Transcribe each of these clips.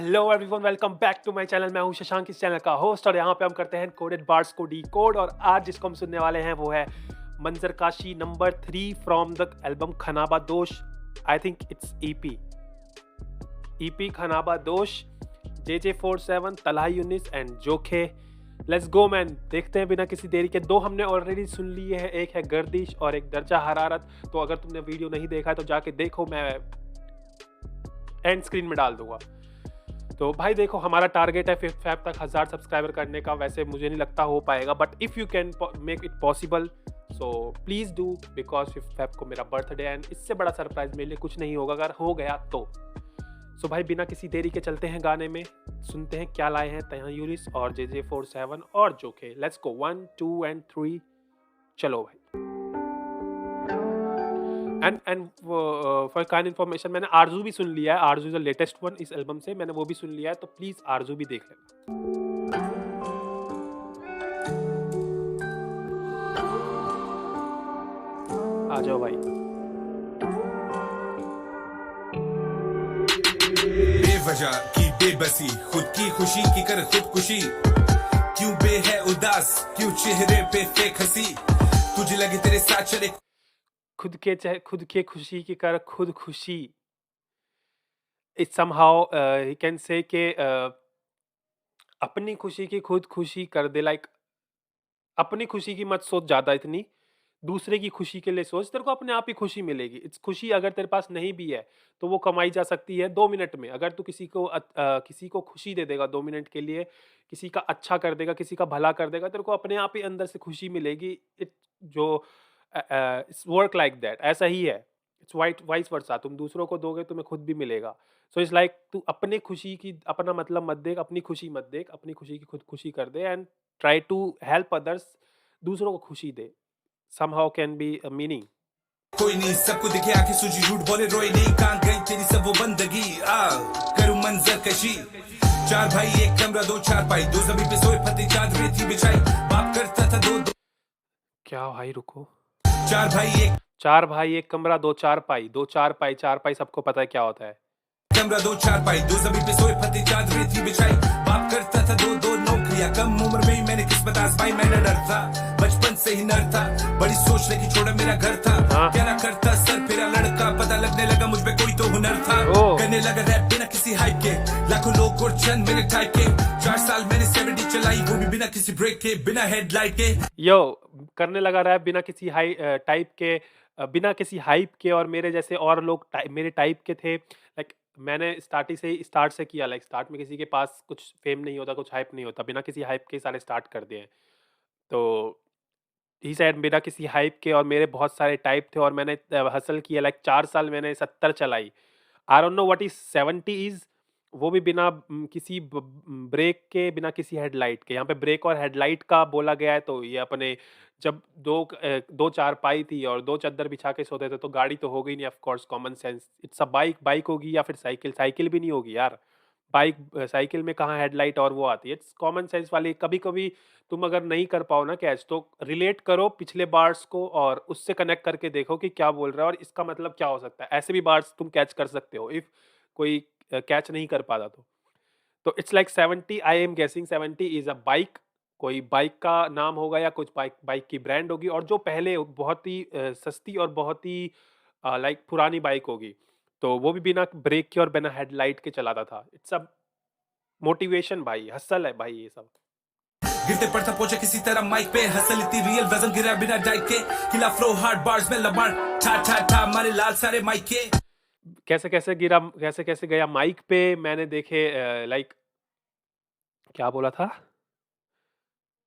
Hello everyone, welcome back to my channel. मैं हूं शशांक, इस चैनल का होस्ट, और यहाँ पे हम करते हैं कोडेड बार्स को डीकोड। और आज जिसको हम सुनने वाले हैं वो है Manzar Kashi number 3 from the album Khanabadosh. I think it's EP Khanabadosh, JJ47, Talha Yunus and Jokhay. Let's go man, देखते हैं बिना किसी देरी के। दो हमने ऑलरेडी सुन लिए हैं, एक है गर्दिश और एक दर्जा हरारत। तो अगर तुमने वीडियो नहीं देखा है तो जाके देखो, मैं एंड स्क्रीन में डाल दूंगा। तो भाई देखो, हमारा टारगेट है 5th Feb तक 1000 सब्सक्राइबर करने का। वैसे मुझे नहीं लगता हो पाएगा, but if you can make it possible so please do, because 5th Feb को मेरा बर्थडे है एंड इससे बड़ा सरप्राइज मेरे लिए कुछ नहीं होगा अगर हो गया तो। सो भाई बिना किसी देरी के चलते हैं गाने में, सुनते हैं क्या लाए हैं तलहा यूनिस और JJ47 और जोखे। लेट्स गो, 1 2 एंड 3, चलो भाई। एंड फॉर काइंड इन्फॉर्मेशन, मैंने आरजू भी सुन लिया है। आरजू इज द लेटेस्ट वन इस एल्बम से, मैंने वो भी सुन लिया है, तो प्लीज आरजू भी देख लेना। आ जाओ भाई। बेवजह की बेबसी, खुद की खुशी की कर खुदकुशी। क्यों बे है उदास, क्यों चेहरे पे फेक हंसी। तुझे लगे तेरे साथ चले खुद के खुशी की कर खुद खुशी। It's somehow he can say के अपनी खुशी की खुद खुशी कर दे। लाइक अपनी खुशी की मत सोच ज्यादा इतनी, दूसरे की खुशी के लिए सोच, तेरे को अपने आप ही खुशी मिलेगी। इट्स खुशी अगर तेरे पास नहीं भी है तो वो कमाई जा सकती है 2 मिनट में। अगर तू किसी को खुशी दे देगा 2 मिनट के लिए, किसी का अच्छा कर देगा, किसी का भला कर देगा, तेरे को अपने आप ही अंदर से खुशी मिलेगी। इट जो इट्स वर्क लाइक दैट, ऐसा ही है। इट्स वाइस वर्सा, तुम दूसरों को दोगे तुम्हें खुद भी मिलेगा। सो इट्स लाइक तू अपने खुशी की अपना मतलब मत देख, अपनी खुशी मत देख, अपनी खुशी की खुद खुशी कर दे and try to help others. दूसरों को खुशी दे, somehow can be a meaning. कोई नहीं, सबको दिखे आंखें सूजी, झूठ बोले रोए नहीं। कहां गई तेरी सब वो बंदगी, करूं मंजर कशी। चार भाई एक कमरा दो चार पाई, दो जमीन पे सोए फतेह चांद रेती बिछाई। बाप करता था दो क्या भाई रुको, चार भाई एक कमरा दो चार पाई, दो चार पाई सबको पता है क्या होता है। कमरा दो चार पाई, दो जमीन पे सोए फतेह चांद रेती बिछाई। बाप करता था दो नौकरियां, कम उम्र में ही मैंने किस्मत आजमाई। मैं न डर था, बचपन से ही नर था, बड़ी सोच लेकिन छोड़ा मेरा घर था। क्या ना करता सर फिरा लड़का, पता लगने लगा मुझ में कोई तो हुनर था। करने लगा रैप बिना किसी हाइप के, लाखों लोग और चंद मेरे टाइप के। 4 साल मैंने 70 चलाई, वो भी बिना किसी ब्रेक के, बिना हेडलाइट के। यो करने लगा रैप बिना किसी टाइप के, बिना किसी हाइप के, और मेरे जैसे और लोग मेरे टाइप के थे। लाइक मैंने स्टार्ट से किया। लाइक स्टार्ट में किसी के पास कुछ फेम नहीं होता, कुछ हाइप नहीं होता, बिना किसी हाइप के सारे स्टार्ट कर दिए। तो ही सैड बिना किसी हाइप के, और मेरे बहुत सारे टाइप थे और मैंने हसल किया। लाइक 4 साल मैंने 70 चलाई। I don't know what is 70 is, वो भी बिना किसी ब्रेक के, बिना किसी हेडलाइट के। यहाँ पे ब्रेक और हेडलाइट का बोला गया है, तो ये अपने जब दो चार पाई थी और 2 चद्दर बिछा के सोते थे तो गाड़ी तो हो गई नहीं, of course common sense. It's a bike होगी या फिर साइकिल भी नहीं होगी यार। साइकिल में कहाँ हेडलाइट और वो आती है। इट्स कॉमन सेंस वाली। कभी कभी तुम अगर नहीं कर पाओ ना कैच, तो रिलेट करो पिछले बार्स को और उससे कनेक्ट करके देखो कि क्या बोल रहा है और इसका मतलब क्या हो सकता है। ऐसे भी बार्स तुम कैच कर सकते हो इफ कोई कैच नहीं कर पाता तो it's like 70। I am guessing 70 is a bike. कोई बाइक का नाम होगा या कुछ बाइक की ब्रांड होगी, और जो पहले बहुत ही सस्ती और बहुत ही लाइक पुरानी बाइक होगी, तो वो भी बिना ब्रेक के और बिना हेडलाइट के चलाता था। इट्स अ मोटिवेशन भाई, हसल है भाई ये सब। गिरते पड़ता पहुंचा किसी तरह माइक पे, हसल इतनी रियल, वजन गिरा बिना डाइट के। किला फ्लो हार्ड बार्स में लबाड़, ठा ठा ठा मारे लाल सारे माइक के। कैसे कैसे गया माइक पे, मैंने देखे। लाइक क्या बोला था,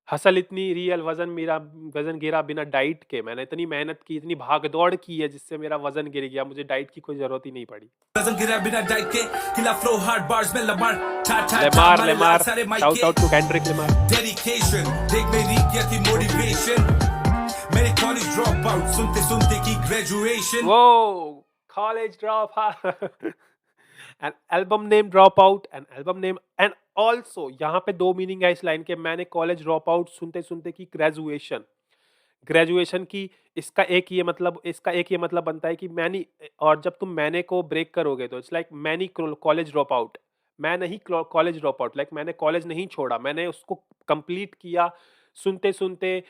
हसल इतनी रियल, वजन गिरा बिना डाइट के। मैंने इतनी मेहनत की, इतनी भाग दौड़ की है जिससे मेरा वजन गिर गया, मुझे डाइट की कोई जरूरत ही नहीं पड़ी। वजन गिरा बिना डाइट के, किला फ्लो हार्ड बार्स में लबाड़, ठा ठा ठा लेमार मारे लाल सारे माइक शाउट के। Out to Kendrick Lamar. Dedication देख मेरी क्या थी मोटिवेशन, मेरे कॉलेज ड्रॉप आउट सुनते सुनते की ग्रेजुएशन। वो college drop out an album name drop out, an album name and also. यहाँ पे 2 मीनिंग है इस लाइन के। मैंने कॉलेज ड्रॉप आउट सुनते सुनते की ग्रेजुएशन की। इसका एक ये मतलब बनता है कि मैनी, और जब तुम मैंने को ब्रेक करोगे तो it's like many college drop out, मैं नहीं कॉलेज ड्रॉप आउट, लाइक मैंने कॉलेज नहीं छोड़ा, मैंने उसको कंप्लीट किया सुनते-सुनते।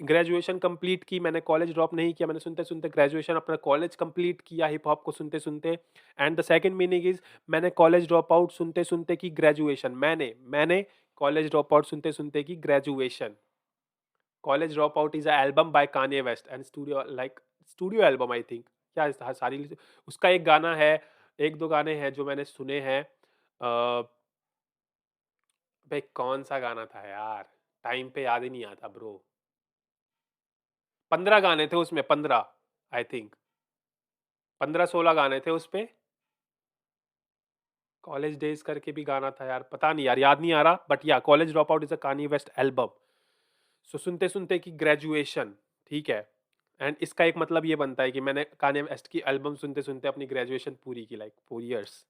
ग्रेजुएशन कंप्लीट की, मैंने कॉलेज ड्रॉप नहीं किया, मैंने सुनते-सुनते ग्रेजुएशन अपना कॉलेज कंप्लीट किया हिप हॉप को सुनते-सुनते। And the second meaning is मैंने कॉलेज ड्रॉप आउट सुनते-सुनते की ग्रेजुएशन। मैंने कॉलेज ड्रॉप आउट सुनते-सुनते की graduation. College dropout is a album by Kanye West and studio album I think. क्या सारी उसका एक गाना है, 1-2 गाने हैं जो मैंने सुने हैं। बे कौन-सा गाना था यार? टाइम पे याद ही नहीं आता ब्रो। 15 गाने थे उसमें, 15 आई थिंक 15-16 गाने थे उसपे। कॉलेज डेज़ करके भी गाना था यार, पता नहीं यार, याद नहीं आ रहा, बट या college dropout is a Kanye West album. So सुनते-सुनते की ग्रेजुएशन, ठीक है? एंड इसका एक मतलब ये बनता है कि मैंने कान्ये वेस्ट की एल्बम सुनते-सुनते अपनी ग्रेजुएशन पूरी की, लाइक 4 इयर्स।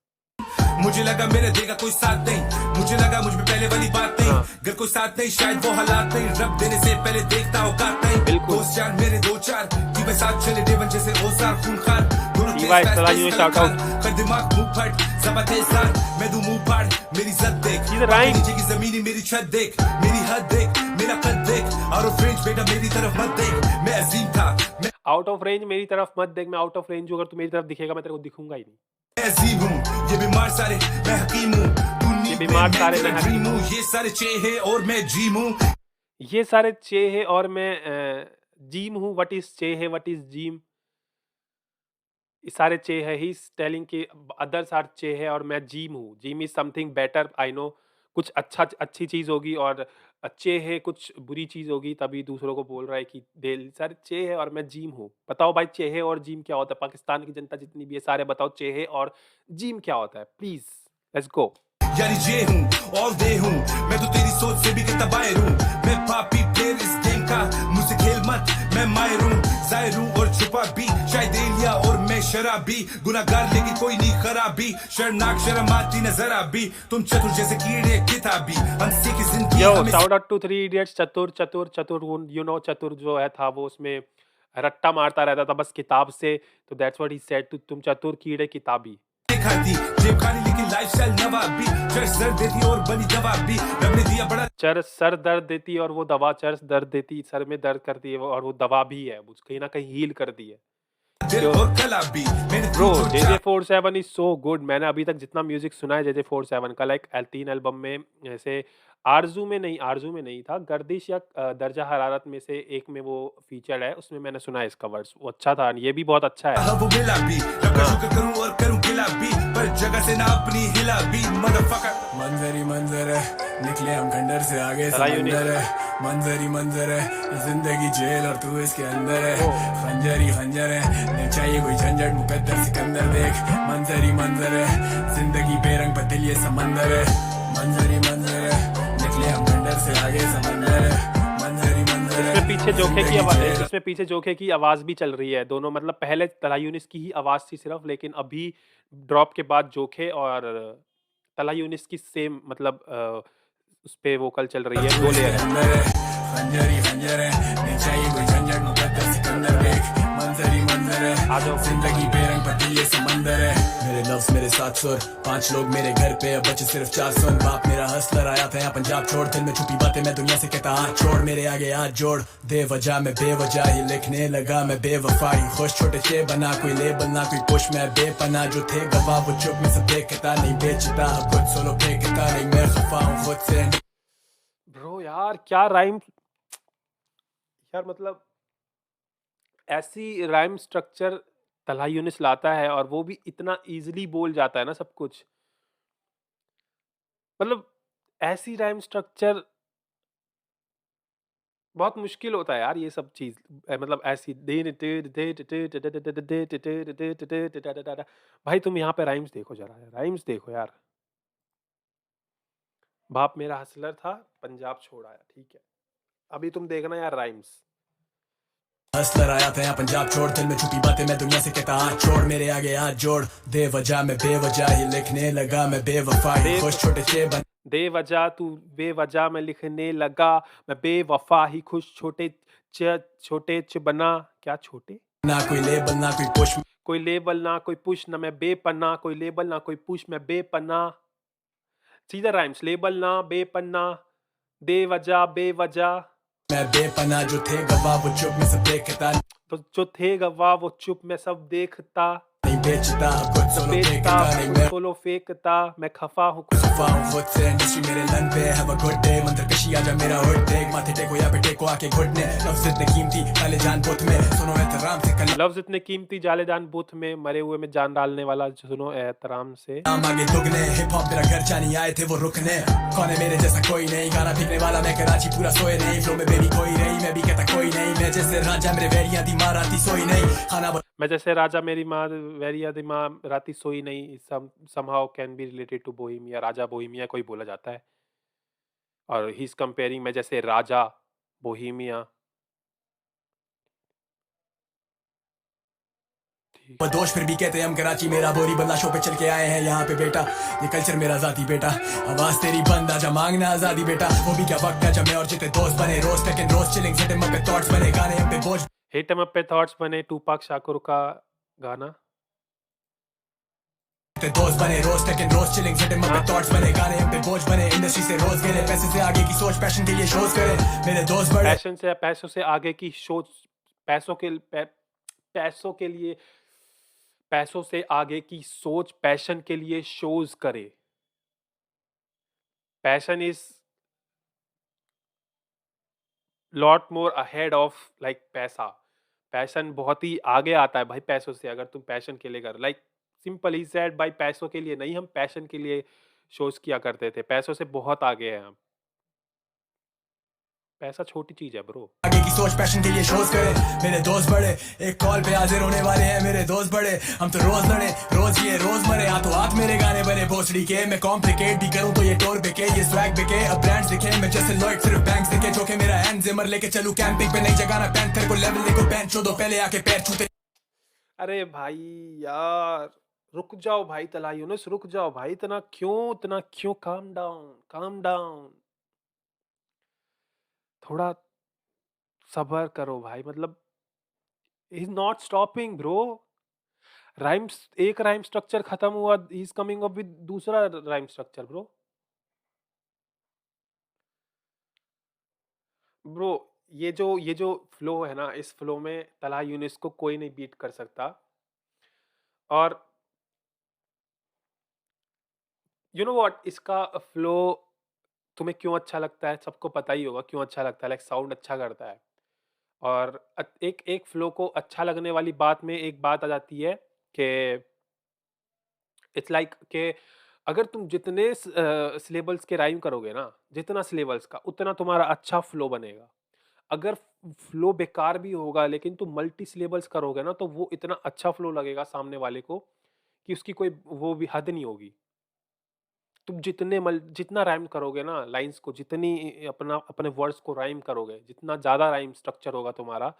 मुझे लगा मेरे देगा कोई साथ नहीं, मुझे लगा मुझ में पहले वाली बात नहीं, हाँ। अगर कोई साथ नहीं शायद वो हालात नहीं, रब देने से पहले देखता औकात नहीं। बिल्कुल। दोस्त यार मेरे 2-4 कि मैं साथ चले डेवन जैसे औजार खूंखार, दोनों तेज भाई, फैस्ट चला तेज यूं कलम shout out। खान, कर दिमाग मुंह फट ज़बत है सार, मैं दूं मुंह फाड़, मेरी इज्जत देख, He's a rhyme। नीचे की ज़मीनी मेरी छत देख, मेरी हद देख, मेरा कद देख, आउट ऑफ रेंज बेटा मेरी तरफ मत देख, मैं अजीम था, मैं आउट ऑफ रेंज मेरी तरफ मत देख, मैं आउट ऑफ रेंज हूँ, अगर तू मेरी तरफ दिखेगा मैं तेरे को दिखूंगा ही नहीं। अजीम हूँ, ये बीमार सारे मैं हकीम हूँ, तू नींद में बीमार मैं सारे तेरा मैं ड्रीम हूँ, ये सारे चेहे और मैं जीम हूँ। ये सारे चे है और मैं जीम हूँ। व्हाट इज चे है, व्हाट इज जीम? ये सारे चे है, ही इज टेलिंग कि अदर्स आर चे है और मैं जीम हूँ। Gym is something better, I know, कुछ अच्छी चीज होगी, और चे है कुछ बुरी चीज होगी, तभी दूसरों को बोल रहा है कि दे सारे चे है और मैं जीम हूँ। बताओ भाई, चे है और जीम क्या होता है? पाकिस्तान की जनता जितनी भी है, सारे बताओ चे है और जीम क्या होता है, प्लीज। Let's go. यारी जे हूँ और दे हूँ, मैं तो तेरी सोच से भी कितना बाहर हूँ, मैं पापी प्लेयर इस गेम का, मुझसे खेल मत, मैं माहिर हूँ, जाहिर हूँ और छुपा भी, शायद एलिया और मैं शराबी, गुनाहगार लेकिन कोई नहीं खराबी, शर्मनाक शर्म आती न जरा भी, तुम चतुर जैसे कीड़े किताबी, हमसे की जिंदगी यो हमें शाउट आउट टू 3 इडियट्स। चतुर चतुर चतुर, यू नो चतुर जो है था वो उसमें रट्टा मारता रहता था बस किताब से, तो दैट्स व्हाट ही सेड, तुम चतुर कीड़े किताबी। खाती, जेब खाली लेकिन लाइफस्टाइल नवाबी, चर्च दर्द देती और बनी जवाबी, रब ने दिया बड़ा चर सर दर्द देती और वो दवा, चर्च दर्द देती, सर में दर्द करती है और वो दवा भी है, वो कहीं ना कहीं हील करती है। दिल और कला भी, मैंने ब्रो जो JJ47 इज सो गुड। मैंने अभी तक जितना म्यूजिक सुना है JJ47 का, लाइक 3 एल्बम में, जैसे आरजू में नहीं था, गर्दिश या दर्जा हरारत में से एक में वो फीचर्ड है, उसमें मैंने सुना है इसका वर्स, वो अच्छा था, ये भी बहुत अच्छा है। वो मिला भी, रब का शुक्र करूं और करूं गिला भी, पर जगह से ना अपनी हिला भी, मदरफकर मंजर ही मंजर है, निकले हम खंडर से आगे चला यूं नहीं। समंदर है, मंजर ही मंजर है, जिंदगी जेल और तू इसके अंदर है, खंजर ही खंजर है, नहीं चाहिए कोई झंझट, मुकद्दर सिकंदर देख, मंजर ही मंजर है, जिंदगी बेरंग पतिल ये समंदर है, मंजर ही मंजर है, निकले हम खंडर से आगे समंदर है, मंजर ही मंजर है, इसमें पीछे जोखे की जिंदगी आवाज, जेल। इसमें पीछे जोखे की आवाज भी चल रही है, दोनों, मतलब पहले तलायूनिस की ही आवाज थी सिर्फ, लेकिन अभी ड्रॉप के बाद जोखे और तलायूनिस की सेम, मतलब उस पे वोकल चल रही है, 2 लेयर है। खंजर ही खंजर है, नहीं चाहिए कोई झंझट, मुकद्दर सिकंदर देख, मंजर ही मंजर है, आ जाओ। जिंदगी बेरंग पतिल ये समंदर है, मेरे लफ्ज मेरे साथ सुर, 5 लोग मेरे घर पे, अब बचे सिर्फ 4 सुन, बाप मेरा हंसलर आया था यहाँ पंजाब छोड़, दिल में छुपी बातें मैं दुनिया से कहता हाथ छोड़, मेरे आगे हाथ जोड़, दे वजह मैं बेवजह ही लिखने लगा, मैं बेवफा ही खुश, छोटे से बना कोई लेबल ना कोई पुश, मैं बेपना जो थे गवाह वो चुप, में सब देखता नहीं बेचता, अब खुद सोलो फेंकता नहीं, मैं खफा हूँ खुद से। ब्रो यार क्या राइम यार, मतलब ऐसी राइम स्ट्रक्चर तलायूनिस लाता है, और वो भी इतना इजीली बोल जाता है ना सब कुछ, मतलब ऐसी राइम स्ट्रक्चर बहुत मुश्किल होता है यार, ये सब चीज, मतलब ऐसी भाई तुम यहाँ पे राइम्स देखो जरा, राइम्स देखो यार। बाप मेरा हसलर था पंजाब छोड़ आया, ठीक है, अभी तुम देखना यार राइम्स। हंसलर आया था यहाँ पंजाब छोड़, दिल में छुपी बातें मैं दुनिया से कहता हाथ छोड़, मेरे आगे हाथ जोड़, दे वजह मैं बेवजह ही लिखने लगा, मैं बेवफा ही खुश, छोटे से बन दे वजह तू बेवजह मैं लिखने लगा, मैं बेवफा ही खुश, छोटे च बना, क्या छोटे, ना कोई लेबल ना कोई पुश, कोई लेबल ना कोई पुश, ना मैं बेपना, कोई लेबल ना कोई पुश, मैं बेपना। सीधा राइम्स, लेबल ना, बेपन्ना, बेवजह, बेवजह। मैं बेपना जो थे गवाह वो चुप में सब देखता तो जो थे गवाह वो चुप, मैं सब देखता, नहीं बेचता खुद न सोलो बेचता, फेंकता नहीं खुद मैं सोलो फेंकता, मैं खफा हूँ खुद खफा से। हूँ खुद से इंडस्ट्री मेरे लन पे हैव अ गुड डे मंत्र कशी आजा मेरा हुड टेक माथे टेको या पे टेको आके घुटने लफ्ज इतने कीमती काले जान बुत में सुनो एहतराम से कल लफ्ज इतने कीमती, जालेदान बूथ में, मरे हुए में जान डालने वाला, सुनो एहतराम से। नाम आगे दुगने हिप हॉप मेरा घर जानी आए थे वो रुकने कौन है मेरे जैसा कोई नहीं गाना फेंकने वाला मैं कराची पूरा सोए नहीं फ्लो में बेबी कोई नहीं मैं भी कहता कोई नहीं मैं जैसे राजा मेरे वेरियां दी मार आती सोई नहीं खाना मैं जैसे राजा, मेरी माँ वेरिया दी माँ राती सोई नहीं, somehow can be related to Bohemia, Raja Bohemia को ही बोला जाता है। और ही इज कंपेयरिंग मैं जैसे राजा बोहेमिया। ठीक। वो दोष फिर भी कहते हैं हम कराची मेरा बोरी बंदा शो पे चल के आए हैं यहाँ पे बेटा ये कल्चर मेरा जाती बेटा आवाज तेरी बंद आजा मांगना आजादी बेटा वो भी क्या वक्त है जब मैं और जितने दोस्त बने रोज टेकन रोज चिलिंग हिट एम अप पे थॉट्स बने गाने हम पे बोझ हिट एम अप पे थॉट्स बने, टूपाक शाकुर का गाना। जितने दोस्त बने रोज टेकन रोज चिलिंग हिट एम अप पे थॉट्स बने गाने हम पे बोझ बने इंडस्ट्री से रोज गए पैसे से आगे की सोच पैशन के लिए शोज करे मेरे दोस्त बड़े पैसों से आगे की सोच, पैसों के पैसों के लिए, पैसों से आगे की सोच, पैशन के लिए शोज करे। Passion is lot more ahead of like पैसा। पैशन बहुत ही आगे आता है भाई पैसों से, अगर तुम पैशन के लिए कर, लाइक सिंपल ही सेड भाई, पैसों के लिए नहीं, हम पैशन के लिए शोज किया करते थे, पैसों से बहुत आगे हैं हम। पैसा छोटी चीज है ब्रो। आगे की सोच पैशन के लिए शोज करे मेरे दोस्त बड़े एक कॉल पे हाजिर होने वाले हैं मेरे दोस्त बड़े हम तो रोज लड़े रोज ये रोज मरे हाथों हाथ मेरे गाने बने भोसड़ी के मैं कॉम्प्लिकेट भी करूं तो ये टोर बिके ये स्वैग बिके अब ब्रांड्स दिखे मैं जैसे लॉयड सिर्फ बैंक्स दिखे जो कि मेरा हैंड जिमर लेके चलूं कैंपिंग पे नहीं जगाना पैंथर को लेवल देखो पैंट चो दो पहले आके पैर छूते अरे भाई यार, रुक जाओ भाई, तलाई यूनुस रुक जाओ भाई, इतना क्यों, काम डाउन, काम डाउन, थोड़ा सब्र करो भाई, मतलब is not stopping bro. Rhymes, एक राइम स्ट्रक्चर खत्म हुआ, इज कमिंग अप विद दूसरा राइम स्ट्रक्चर ब्रो। ब्रो ये जो फ्लो है ना, इस फ्लो में तला यूनिस को कोई नहीं बीट कर सकता। और यू नो व्हाट, इसका फ्लो तुम्हें क्यों अच्छा लगता है, सबको पता ही होगा क्यों अच्छा लगता है, लाइक साउंड अच्छा करता है। और एक एक फ्लो को अच्छा लगने वाली बात में एक बात आ जाती है कि इट्स लाइक कि अगर तुम जितने सिलेबल्स के राइम करोगे ना, जितना सिलेबल्स का, उतना तुम्हारा अच्छा फ्लो बनेगा। अगर फ्लो बेकार भी होगा लेकिन तुम मल्टी सिलेबल्स करोगे ना, तो वो इतना अच्छा फ्लो लगेगा सामने वाले को कि उसकी कोई वो भी हद नहीं होगी। तुम जितना राइम करोगे ना लाइंस को, जितनी अपने वर्ड्स को राइम करोगे, जितना ज़्यादा राइम स्ट्रक्चर होगा तुम्हारा,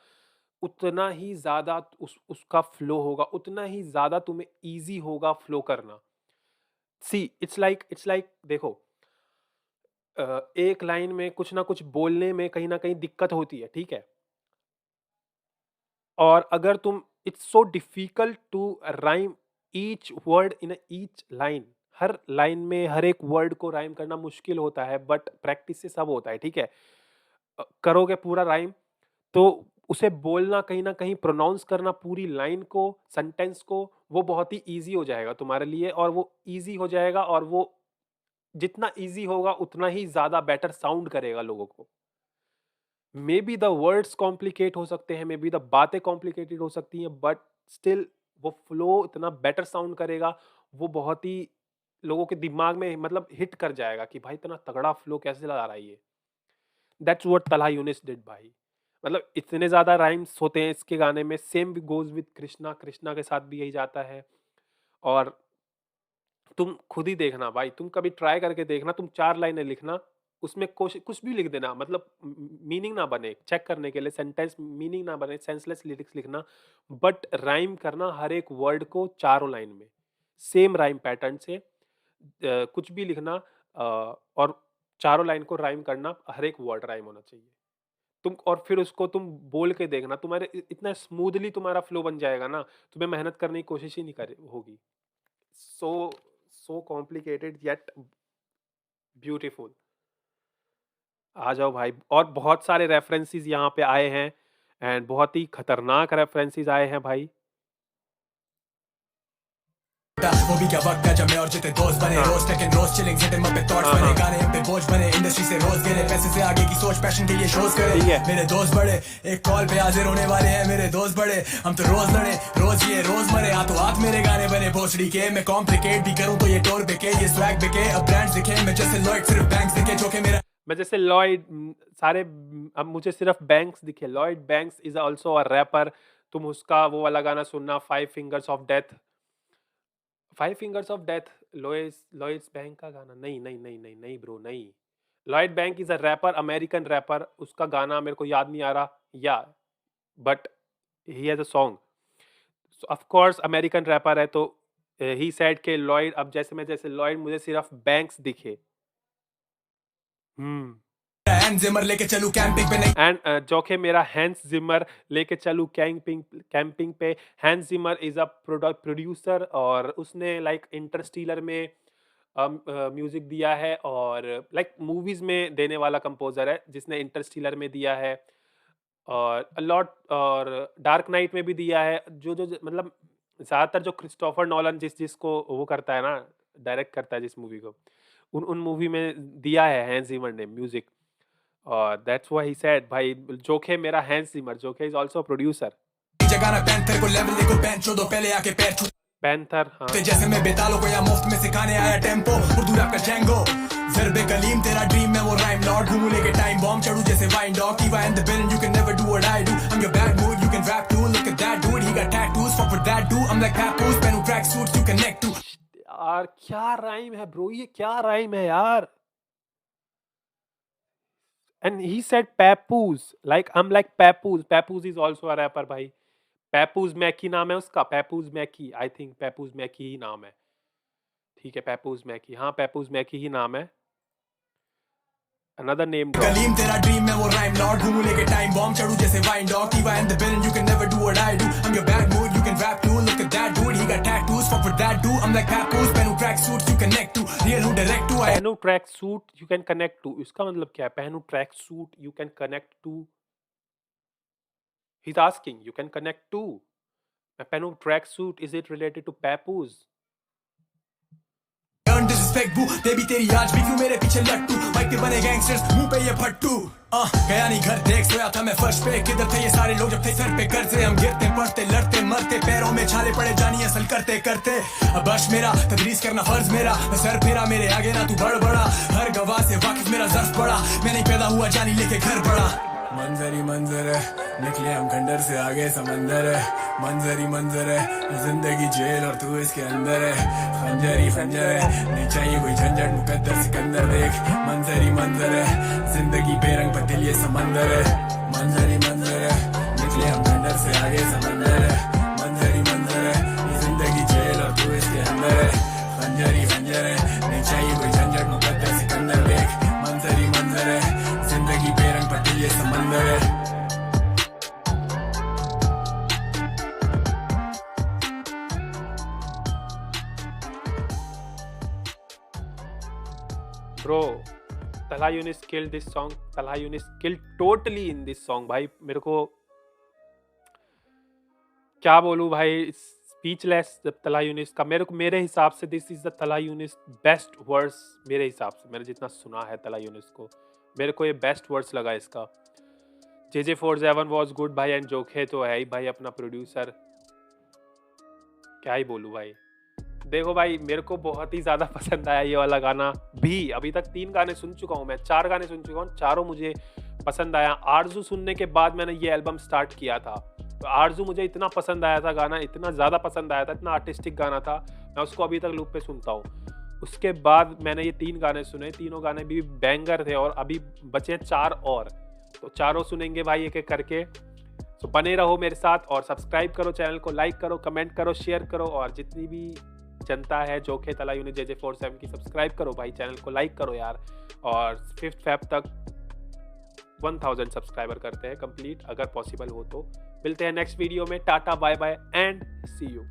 उतना ही ज़्यादा उसका फ्लो होगा, उतना ही ज़्यादा तुम्हें ईज़ी होगा फ्लो करना। सी इट्स लाइक देखो, एक लाइन में कुछ ना कुछ बोलने में कहीं न कहीं दिक्कत होती है, ठीक है? और अगर तुम, it's so difficult to rhyme each word in each line. हर लाइन में हर एक वर्ड को राइम करना मुश्किल होता है, बट प्रैक्टिस से सब होता है, ठीक है? करोगे पूरा राइम, तो उसे बोलना, कहीं न कहीं प्रोनाउंस करना पूरी लाइन को, सेंटेंस को, वो बहुत ही ईज़ी हो जाएगा तुम्हारे लिए, और वो ईज़ी हो जाएगा, और वो जितना ईज़ी होगा उतना ही ज़्यादा बेटर साउंड करेगा लोगों को। May be the words complicate हो सकते हैं, मे बी द बातें कॉम्प्लिकेटेड हो सकती हैं, बट स्टिल वो फ्लो इतना बेटर साउंड करेगा, वो बहुत ही लोगों के दिमाग में मतलब हिट कर जाएगा कि भाई इतना तगड़ा फ्लो कैसे ला रहा है ये। That's what Talha Younis did भाई। मतलब इतने ज़्यादा राइम्स होते हैं इसके गाने में, same goes with Krishna, Krishna के साथ भी यही जाता है। और तुम खुद ही देखना भाई, तुम कभी ट्राई करके देखना, तुम 4 लाइनें लिखना, उसमें कुछ भी लिख देना, मतलब मीनिंग ना बने, चेक करने के लिए सेंटेंस मीनिंग ना बने, सेंसलेस लिरिक्स लिखना, बट राइम करना हर एक वर्ड को चारों लाइन में, सेम राइम पैटर्न से कुछ भी लिखना, और चारों लाइन को राइम करना, हर एक वर्ड राइम होना चाहिए। तुम और फिर उसको तुम बोल के देखना, तुम्हारे इतना स्मूथली तुम्हारा फ्लो बन जाएगा ना, तुम्हें मेहनत करने की कोशिश ही नहीं कर होगी। सो सो कॉम्प्लिकेटेड येट ब्यूटीफुल। आ जाओ भाई। और बहुत सारे रेफरेंसेस यहाँ पे आए हैं एंड बहुत ही खतरनाक रेफरेंसेस आए हैं भाई। वो भी क्या वक्त था जब मैं और जितने दोस्त बने, रोज टेकन रोज चिलिंग हिट पे थॉट्स बने, गाने हम पे बोझ बने, इंडस्ट्री से रोज गिरे, पैसे से आगे की सोच, पैशन के लिए शोज करे। मेरे दोस्त बड़े एक कॉल पे हाजिर होने वाले हैं, मेरे दोस्त बड़े हम तो रोज लड़े, रोज ये रोज मरे, हाथों हाथ मेरे गाने बने भोसड़ी के। मैं कॉम्प्लिकेट भी करूं तो ये टोर बिके, ये स्वैग बिके, अब ब्रांड्स दिखे, मैं जैसे लॉयड सिर्फ बैंक्स दिखे, जो कि मेरा मैं जैसे लॉयड सारे अब मुझे सिर्फ बैंक्स दिखे। Lloyd Banks is also a rapper. तुम उसका वो वाला गाना सुनना, 5 fingers of death. Lloyds Bank का गाना नहीं नहीं नहीं नहीं नहीं ब्रो नहीं। Lloyd Bank is a rapper, American rapper. उसका गाना मेरे को याद नहीं आ रहा या but he has a song. Of course American rapper है तो ही सेड के लॉयड, अब जैसे लॉयड मुझे सिर्फ बैंक्स दिखे। जिमर लेके चलूं कैंपिंग पे नहीं, एंड जो कि मेरा हैंस जिमर लेके चलूं कैंपिंग पे। Hans Zimmer is a producer और उसने लाइक इंटरस्टेलर में म्यूजिक दिया है और लाइक मूवीज में देने वाला कंपोजर है जिसने इंटरस्टेलर में दिया है और अलॉट और डार्क नाइट में भी दिया है। जो मतलब ज़्यादातर जो क्रिस्टोफर नॉलन जिसको वो करता है ना, डायरेक्ट करता है जिस मूवी को, उन मूवी में दिया है हैंस जिमर ने म्यूजिक। और दैट्स व्हाई ही सेड भाई जोखे मेरा Hans Zimmer, Jokhay is also producer. जगाना पैंथर को लेवल देखो पैंचो दो पहले आके पैर छू पैंथर हाँ। ते जैसे मैं बेतालों को या मुफ्त में सिखाने आया टेम्पो, उर्दू रैप का जैंगो, ज़रबे कलीम तेरा ड्रीम में वो राइम लॉर्ड, घूमू लेके टाइम बॉम्ब चढ़ू जैसे wine dog, Eva in the building you can never do what I do, I am your bad mood you can rap too, look at that dude he got tattoos, fuck with that do, I am like Pappuz, पेनू track suits you connect to. यार क्या rhyme है bro, ये क्या rhyme है यार। And he said Pappuz, like I am like Pappuz. Pappuz is also a rapper भाई। पैपूज मैकी नाम है उसका, पैपूज मैकी, आई थिंक पैपूज मैकी ही नाम है। ठीक है पैपूज मैकी, हाँ पैपूज मैकी ही नाम है। अनदर नेम कलीम तेरा ड्रीम में वो राइम लॉर्ड, घूमू लेके टाइम बॉम्ब चढ़ू जैसे wine dog, Eva in the building you can never do what I do, I am your bad mood you can rap too, look at that dude he got tattoos, fuck with that do, I am like Pappuz, पेनू track suits you connect to, real हूं direct to, पहनू track suit you can connect to. इसका मतलब क्या है? पहनू track suit you can connect to. He is asking you can connect to. मैं पहनू track suit, is it related to Pappuz? Disrespect बू देवी तेरी आज भी क्यों मेरे पीछे लट्टू, माइक पे बने गैंगस्टर्स मुंह पे ये फट्टू, गया नहीं घर देख सोया था मैं फर्श पे, किधर थे ये सारे लोग जब थे सर पे कर्जे, हम गिरते पड़ते लड़ते मरते, पैरों में छाले पड़े जानी असल करते करते, अब बश मेरा तदरीस करना फर्ज मेरा, मैं सर फेरा मेरे आगे ना तू बढ़ बड़ा, हर गवाह से वाकिफ मेरा ज़र्फ बड़ा, मैं नहीं पैदा हुआ जानी लेके घर बड़ा, मंजर ही मंजर है निकले हम खंडर से आगे समंदर है, मंजर ही मंजर है जिंदगी जेल और तू इसके अंदर है, खंजर ही खंजर है नहीं चाहिए कोई झंझट मुकद्दर सिकंदर देख, मंजर ही मंजर है जिंदगी बेरंग पर दिल ये समंदर है, मंजर ही मंजर है निकले हम खंडर से आगे समंदर है, मंजर ही मंजर है जिंदगी जेल और तू इसके अंदर है, खंजर ही खंजर है नहीं चाहिए कोई झंझट मुकद्दर सिकंदर देख, मंजर ही मंजर है जिंदगी बेरंग पर दिल ये समंदर है। Bro, Talha Yunus killed this song. Talha Yunus killed totally in this song. भाई मेरे को क्या बोलूँ भाई, स्पीचलेस तला यूनिस का। मेरे हिसाब से दिस इज द तला यूनिस बेस्ट वर्स। मेरे हिसाब से मैंने जितना सुना है तला यूनिस को, मेरे को ये बेस्ट वर्स लगा इसका। JJ47 वॉज गुड भाई एंड जोखे तो है ही भाई अपना प्रोड्यूसर, क्या ही बोलूँ भाई। देखो भाई मेरे को बहुत ही ज़्यादा पसंद आया ये वाला गाना भी। अभी तक 3 गाने सुन चुका हूँ मैं, 4 गाने सुन चुका हूँ, चारों मुझे पसंद आया। आरजू सुनने के बाद मैंने ये एल्बम स्टार्ट किया था, तो आरजू मुझे इतना पसंद आया था गाना, इतना ज़्यादा पसंद आया था, इतना आर्टिस्टिक गाना था, मैं उसको अभी तक लूप पे सुनता हूँ। उसके बाद मैंने ये 3 गाने सुने, तीनों गाने भी बैंगर थे और अभी बचे 4 और, तो चारों सुनेंगे भाई एक एक करके। तो बने रहो मेरे साथ और सब्सक्राइब करो, चैनल को लाइक करो, कमेंट करो, शेयर करो, और जितनी भी जनता है जोखे तला यूनिट JJ47 की सब्सक्राइब करो भाई, चैनल को लाइक करो यार। और 5 फेब तक 1000 सब्सक्राइबर करते हैं कंप्लीट, अगर पॉसिबल हो तो। मिलते हैं नेक्स्ट वीडियो में, tata bye bye and see you.